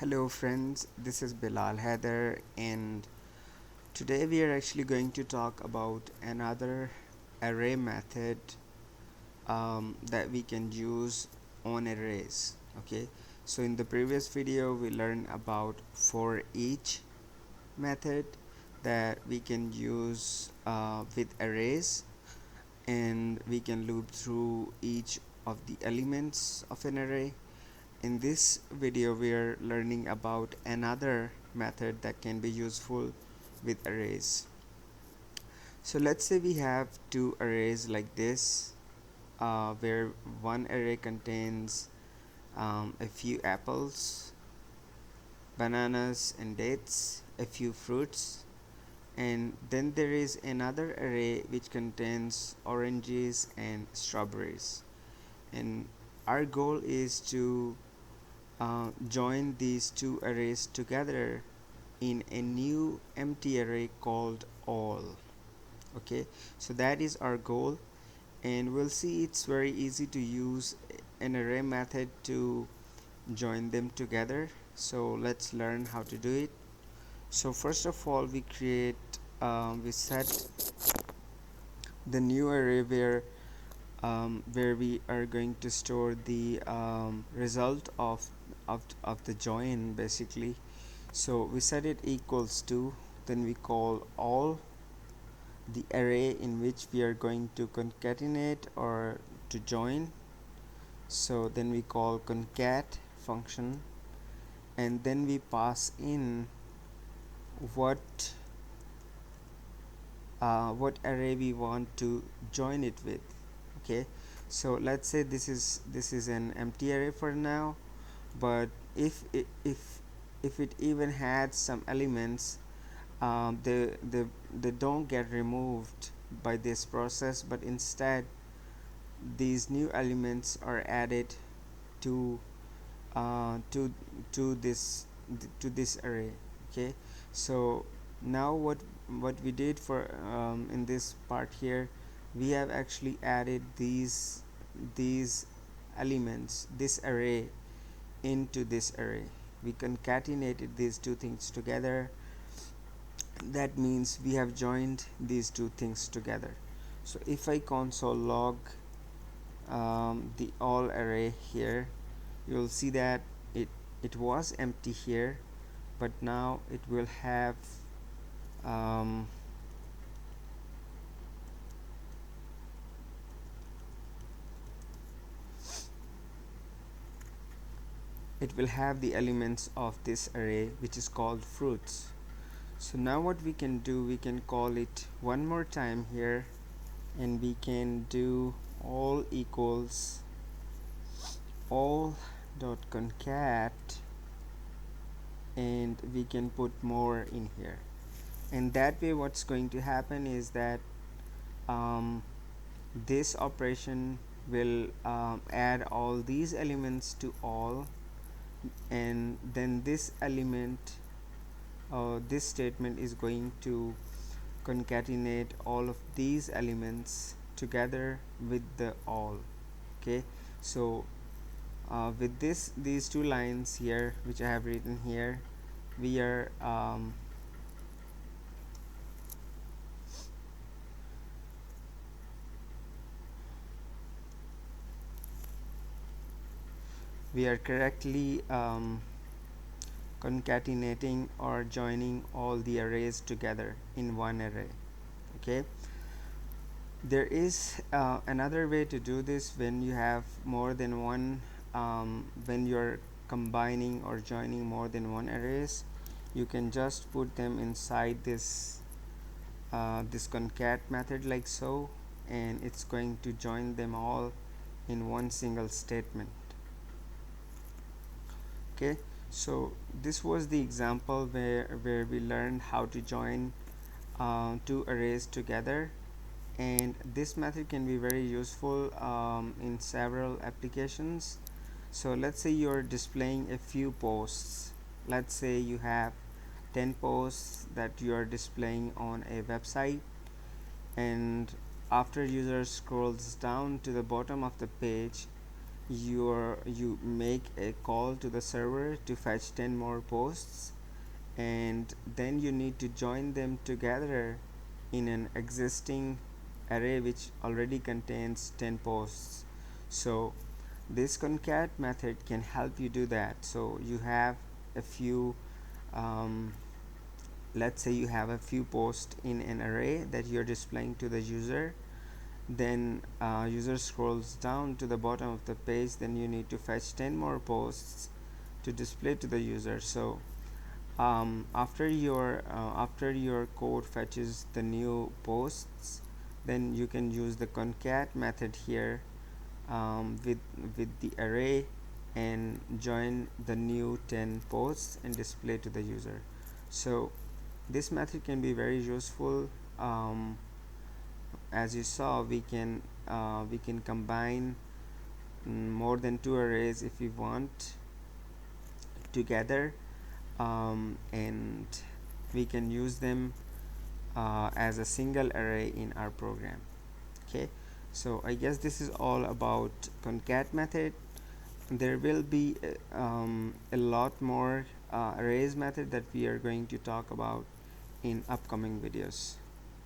Hello friends, this is Bilal Heather, and today we are actually going to talk about another array method that we can use on arrays. Okay, so in the previous video we learned about for each method that we can use with arrays, and we can loop through each of the elements of an array. In this video we are learning about another method that can be useful with arrays. So let's say we have two arrays like this, where one array contains a few apples, bananas and dates, a few fruits, and then there is another array which contains oranges and strawberries. And our goal is to join these two arrays together in a new empty array called all. Okay, so that is our goal, and we'll see it's very easy to use an array method to join them together. So let's learn how to do it. So first of all, we set the new array where we are going to store the result of the join basically. So we set it equals to, then we call all the array in which we are going to concatenate or to join. So then we call concat function, and then we pass in what array we want to join it with. Okay, so let's say this is an empty array for now, but if it even had some elements, they don't get removed by this process, but instead these new elements are added to uh, to to this to this array. Okay, so now what we did for in this part here, we have actually added these elements, this array, into this array. We concatenated these two things together. That means we have joined these two things together. So if I console log the all array here, you'll see that it was empty here, but now um, it will have the elements of this array, which is called fruits. So now what we can do, we can call it one more time here, and we can do all equals all dot concat, and we can put more in here. And that way what's going to happen is that um, this operation will add all these elements to all, and then this statement is going to concatenate all of these elements together with the all. Okay, so with these two lines here which I have written here, we are correctly concatenating or joining all the arrays together in one array. Okay, there is another way to do this when you have more than one, when you're combining or joining more than one arrays. You can just put them inside this concat method like so, and it's going to join them all in one single statement. Okay, so this was the example where we learned how to join two arrays together, and this method can be very useful in several applications. So let's say you're displaying a few posts. Let's say you have 10 posts that you are displaying on a website, and after user scrolls down to the bottom of the page, you make a call to the server to fetch 10 more posts, and then you need to join them together in an existing array which already contains 10 posts. So this concat method can help you do that. So you have a few um, let's say you have a few posts in an array that you're displaying to the user. Then user scrolls down to the bottom of the page, then you need to fetch 10 more posts to display to the user. So after your code fetches the new posts, then you can use the concat method here with the array and join the new 10 posts and display to the user. So this method can be very useful. As you saw, we can combine more than two arrays if we want together, and we can use them as a single array in our program. Okay, so I guess this is all about concat method. There will be a lot more arrays method that we are going to talk about in upcoming videos.